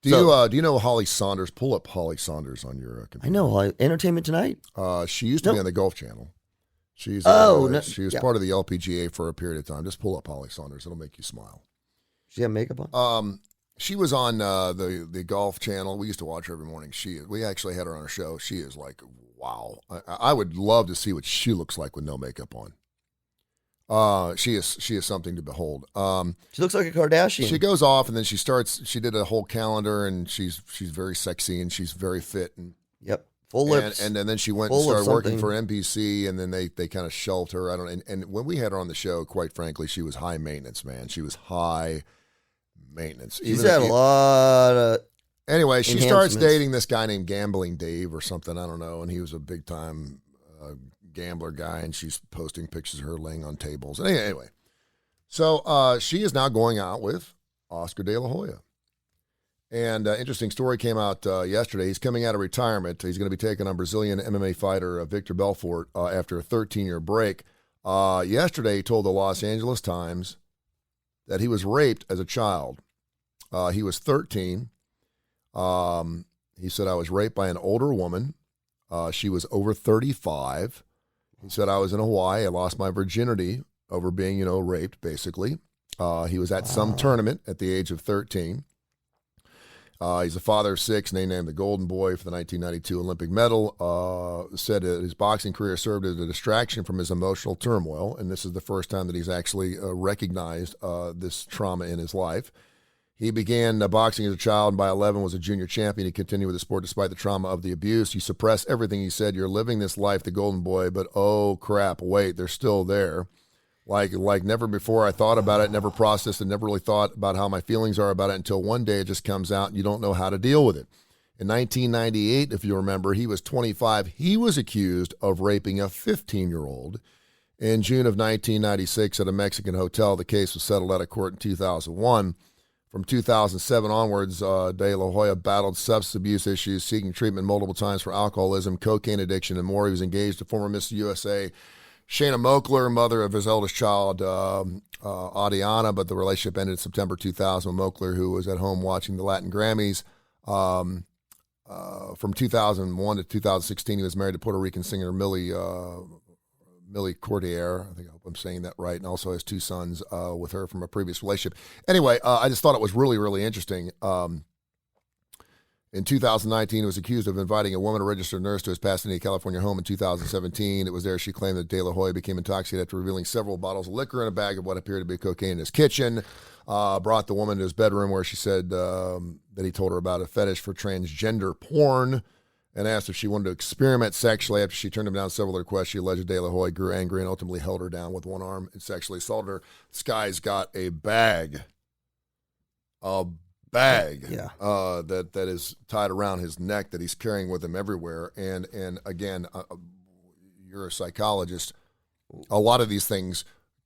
Do you know Holly Saunders? Pull up Holly Saunders on your computer. I know. Entertainment Tonight? She used to be on the Golf Channel. She was part of the LPGA for a period of time. Just pull up Holly Saunders. It'll make you smile. She had makeup on? She was on the Golf Channel. We used to watch her every morning. We actually had her on our show. She is like, wow. I would love to see what she looks like with no makeup on. She is something to behold. She looks like a Kardashian. She goes off and then she did a whole calendar, and she's very sexy and she's very fit, and full lips. And then she went and started working for NBC, and then they kind of shelved her. I don't and when we had her on the show, quite frankly, she was high maintenance, man. She was high maintenance. She's had a lot of Anyway, she starts dating this guy named Gambling Dave or something, I don't know, and he was a big time gambler guy, and she's posting pictures of her laying on tables. Anyway, so she is now going out with Oscar De La Hoya. And interesting story came out yesterday. He's coming out of retirement. He's going to be taking on Brazilian MMA fighter Victor Belfort after a 13-year break. Yesterday, he told the Los Angeles Times that he was raped as a child. He was 13. He said, I was raped by an older woman. She was over 35. He said, I was in Hawaii. I lost my virginity over being, raped, basically. He was at some tournament at the age of 13. He's a father of 6, and they named the Golden Boy for the 1992 Olympic medal. Said that his boxing career served as a distraction from his emotional turmoil, and this is the first time that he's actually recognized this trauma in his life. He began boxing as a child, and by 11 was a junior champion. He continued with the sport despite the trauma of the abuse. You suppress everything. He said, you're living this life, the Golden Boy, but oh crap, wait, they're still there. Like never before I thought about it, never processed it, never really thought about how my feelings are about it until one day it just comes out and you don't know how to deal with it. In 1998, if you remember, he was 25. He was accused of raping a 15-year-old. In June of 1996 at a Mexican hotel, the case was settled out of court in 2001. From 2007 onwards, De La Hoya battled substance abuse issues, seeking treatment multiple times for alcoholism, cocaine addiction, and more. He was engaged to former Miss USA Shayna Moakler, mother of his eldest child, Adiana, but the relationship ended in September 2000 with Moakler, who was at home watching the Latin Grammys. From 2001 to 2016, he was married to Puerto Rican singer Millie Cordier. I hope I'm saying that right, and also has 2 sons with her from a previous relationship. Anyway, I just thought it was really, really interesting. In 2019, he was accused of inviting a woman, a registered nurse, to his Pasadena, California home in 2017. It was there she claimed that De La Hoya became intoxicated after revealing several bottles of liquor in a bag of what appeared to be cocaine in his kitchen. Brought the woman to his bedroom where she said that he told her about a fetish for transgender porn and asked if she wanted to experiment sexually. After she turned him down several requests, she alleged De La Hoya grew angry and ultimately held her down with one arm and sexually assaulted her. This guy's got a bag that is tied around his neck that he's carrying with him everywhere. And again, you're a psychologist. A lot of these things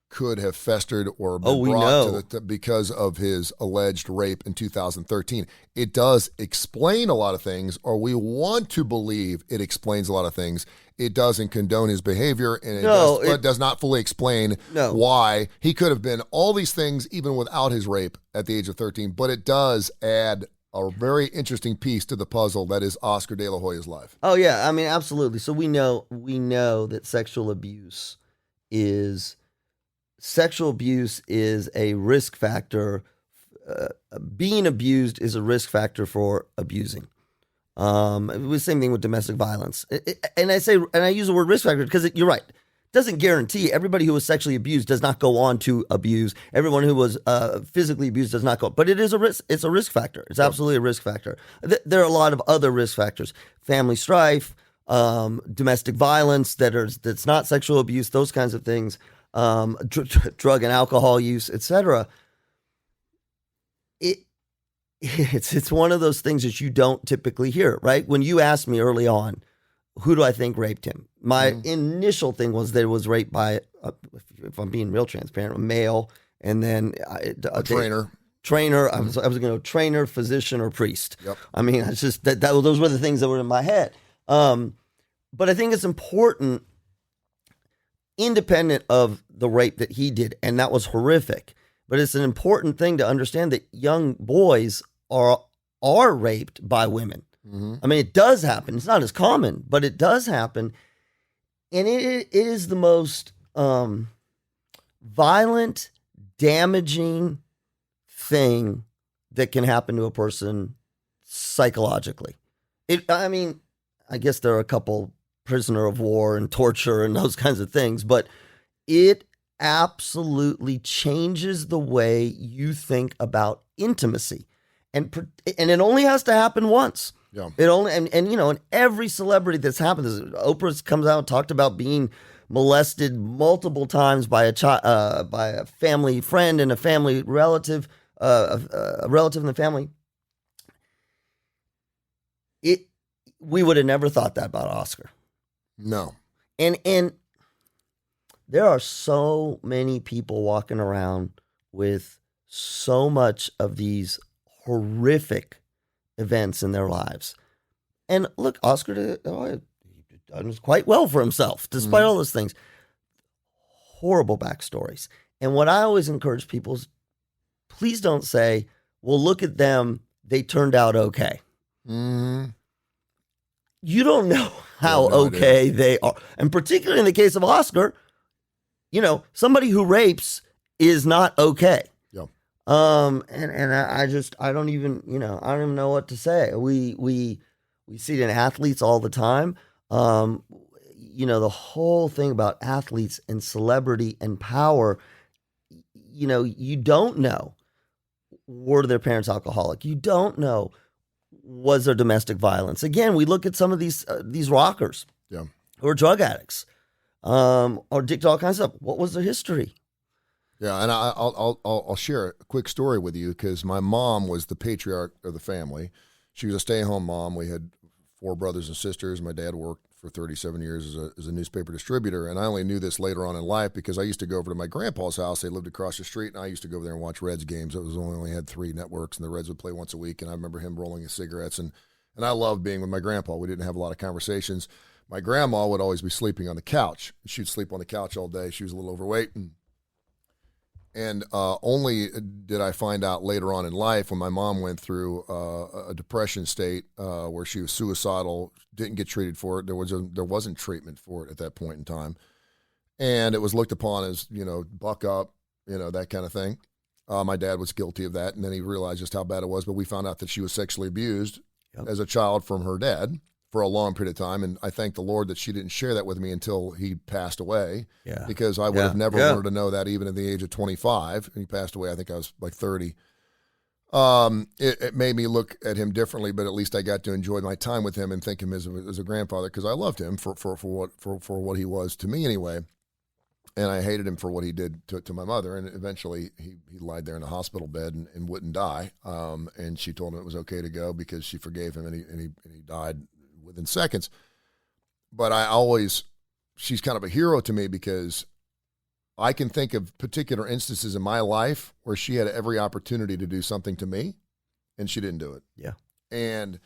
could have festered or been brought to because of his alleged rape in 2013. It does explain a lot of things, or we want to believe it explains a lot of things. It doesn't condone his behavior, and it does not fully explain why he could have been all these things even without his rape at the age of 13. But it does add a very interesting piece to the puzzle that is Oscar De La Hoya's life. Oh yeah, I mean absolutely. So we know that sexual abuse is a risk factor. Being abused is a risk factor for abusing. It was the same thing with domestic violence. And I use the word risk factor because you're right. It doesn't guarantee everybody who was sexually abused does not go on to abuse. Everyone who was physically abused does not go. But it is a risk. It's a risk factor. It's absolutely a risk factor. There are a lot of other risk factors: family strife, domestic violence that's not sexual abuse, those kinds of things, drug and alcohol use, etc. It's one of those things that you don't typically hear, right? When you asked me early on, who do I think raped him? My initial thing was that it was raped by, if I'm being real transparent, a male, and then a trainer. I was going to go trainer, physician, or priest. Yep. I mean, it's just those were the things that were in my head. But I think it's important, independent of the rape that he did, and that was horrific. But it's an important thing to understand that young boys are are raped by women. Mm-hmm. I mean, it does happen. It's not as common, but it does happen. And it is the most violent, damaging thing that can happen to a person psychologically. I guess there are a couple prisoner of war and torture and those kinds of things, but it absolutely changes the way you think about intimacy. And it only has to happen once. Yeah. It only and every celebrity that's happened, Oprah comes out and talked about being molested multiple times by a family friend and a family relative, a relative in the family. We would have never thought that about Oscar. No. And there are so many people walking around with so much of these horrific events in their lives. And look, Oscar De La Hoya done quite well for himself, despite all those things. Horrible backstories. And what I always encourage people is, please don't say, well, look at them, they turned out okay. Mm-hmm. You don't know how okay they are. And particularly in the case of Oscar, somebody who rapes is not okay. Yeah. And I don't even know what to say. We see it in athletes all the time. The whole thing about athletes and celebrity and power, you don't know, were their parents alcoholic? You don't know, was there domestic violence? Again, we look at some of these rockers, who are drug addicts, or addicted to all kinds of stuff. What was their history? Yeah, and I'll share a quick story with you because my mom was the patriarch of the family. She was a stay-at-home mom. We had 4 brothers and sisters. My dad worked for 37 years as a newspaper distributor, and I only knew this later on in life because I used to go over to my grandpa's house. They lived across the street, and I used to go over there and watch Reds games. It was only had 3 networks, and the Reds would play once a week, and I remember him rolling his cigarettes, and I loved being with my grandpa. We didn't have a lot of conversations. My grandma would always be sleeping on the couch. She'd sleep on the couch all day. She was a little overweight, and only did I find out later on in life when my mom went through a depression state where she was suicidal, didn't get treated for it. There wasn't treatment for it at that point in time, and it was looked upon as buck up, that kind of thing. My dad was guilty of that, and then he realized just how bad it was. But we found out that she was sexually abused as a child from her dad for a long period of time, and I thank the Lord that she didn't share that with me until he passed away. Yeah. Because I would have never wanted to know that even at the age of 25. And he passed away, I think I was like 30. It made me look at him differently, but at least I got to enjoy my time with him and think him as a grandfather because I loved him for what he was to me anyway. And I hated him for what he did to my mother. And eventually he lied there in a hospital bed and wouldn't die. And she told him it was okay to go because she forgave him, and he died within seconds. But she's kind of a hero to me because I can think of particular instances in my life where she had every opportunity to do something to me and she didn't do it. Yeah. And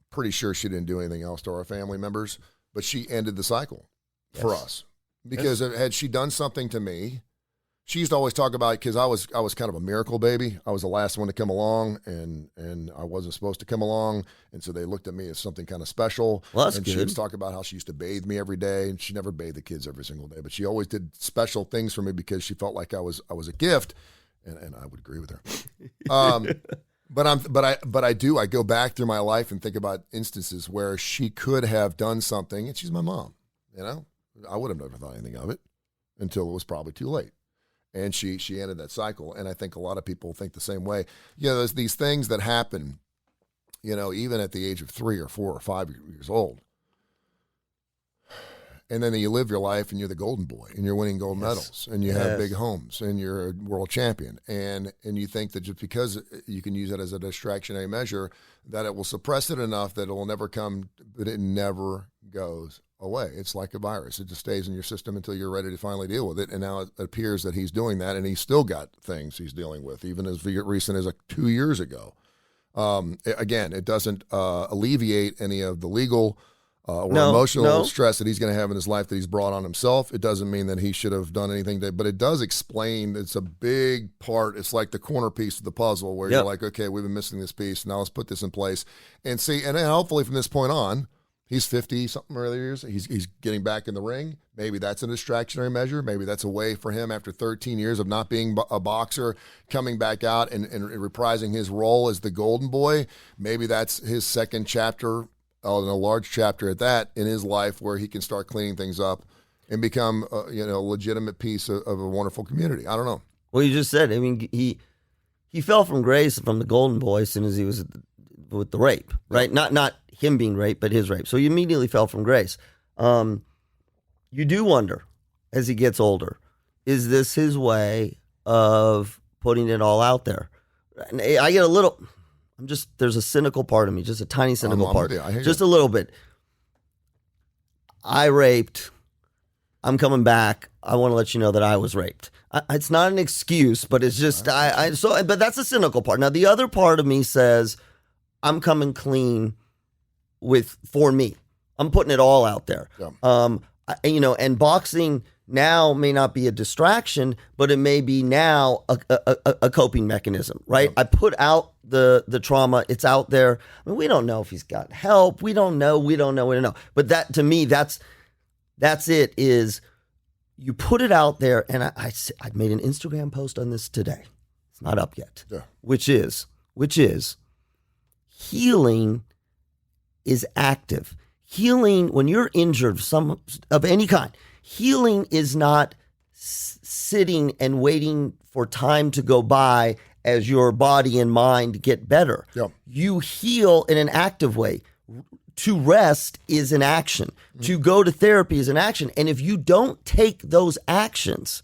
pretty sure she didn't do anything else to our family members, but she ended the cycle for us because had she done something to me, she used to always talk about, because I was kind of a miracle baby. I was the last one to come along, and I wasn't supposed to come along, and so they looked at me as something kind of special. Well, that's and good. She used to talk about how she used to bathe me every day, and she never bathed the kids every single day, but she always did special things for me because she felt like I was a gift, and I would agree with her. But I go back through my life and think about instances where she could have done something, and she's my mom. I would have never thought anything of it until it was probably too late. And she ended that cycle. And I think a lot of people think the same way. There's these things that happen, even at the age of 3 or 4 or 5 years old. And then you live your life and you're the golden boy and you're winning gold medals and you have big homes and you're a world champion. And you think that just because you can use it as a distractionary measure, that it will suppress it enough that it will never come, but it never goes away. It's like a virus. It just stays in your system until you're ready to finally deal with it. And now it appears that he's doing that, and he's still got things he's dealing with, even as recent as 2 years ago. Again, it doesn't alleviate any of the legal or emotional stress that he's going to have in his life that he's brought on himself. It doesn't mean that he should have done anything, but it does explain. It's a big part. It's like the corner piece of the puzzle where you're like, okay, we've been missing this piece. Now let's put this in place and see. And then hopefully from this point on, he's 50-something early years. He's getting back in the ring. Maybe that's a distractionary measure. Maybe that's a way for him after 13 years of not being a boxer, coming back out and reprising his role as the golden boy. Maybe that's his second chapter, and a large chapter at that, in his life where he can start cleaning things up and become a legitimate piece of a wonderful community. I don't know. Well, you just said, I mean, he fell from grace from the golden boy as soon as he was with the rape, right? Not him being raped, but his rape. So he immediately fell from grace. You do wonder, as he gets older, is this his way of putting it all out there? And I get a little... there's a cynical part of me, just a tiny cynical part, just a little bit. I raped. I'm coming back. I want to let you know that I was raped. It's not an excuse, but it's just, but that's a cynical part. Now, the other part of me says, I'm coming clean for me. I'm putting it all out there. Yeah. And boxing now may not be a distraction, but it may be now a coping mechanism, right? Yeah. I put out the trauma. It's out there. I mean, we don't know if he's got help. We don't know. But that, to me, that's it, is you put it out there. And I made an Instagram post on this today. It's not up yet. Yeah. Which is healing is active. Healing, when you're injured of any kind, healing is not sitting and waiting for time to go by as your body and mind get better. Yep. You heal in an active way. To rest is an action. Mm-hmm. To go to therapy is an action. And if you don't take those actions,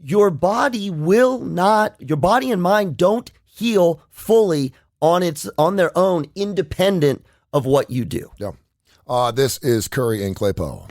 your body and mind don't heal fully on their own, independent of what you do. Yeah. This is Kurre and Klapow.